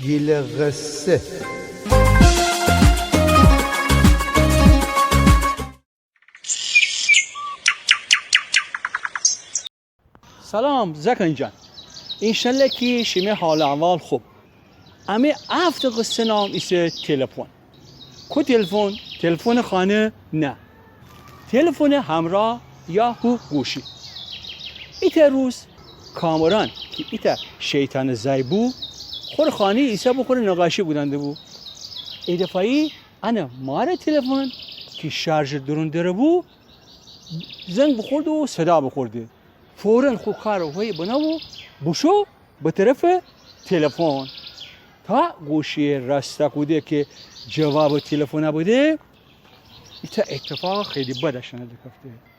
گیل قصه. سلام زکن جان، انشالله که شما حال احوال خوب. امی افت قصه نام ایسه تلفن. کو تلفن خانه نه، تلفن همراه یا گوشی. ایتا روز کامران که ایتا شیطان زیبو خور خانه ایسا بخور نقاشی بودنده بو. ای دفعی انا ماره تلفن که شارژ درونده بو زنگ بخورده و صدا بخورده. فوراً خود کار رو بنا و بشو به طرف تلفن تا گوشی راسته بوده که جواب تلفن بوده. ایتا اتفاق خیلی بدش نده کفته.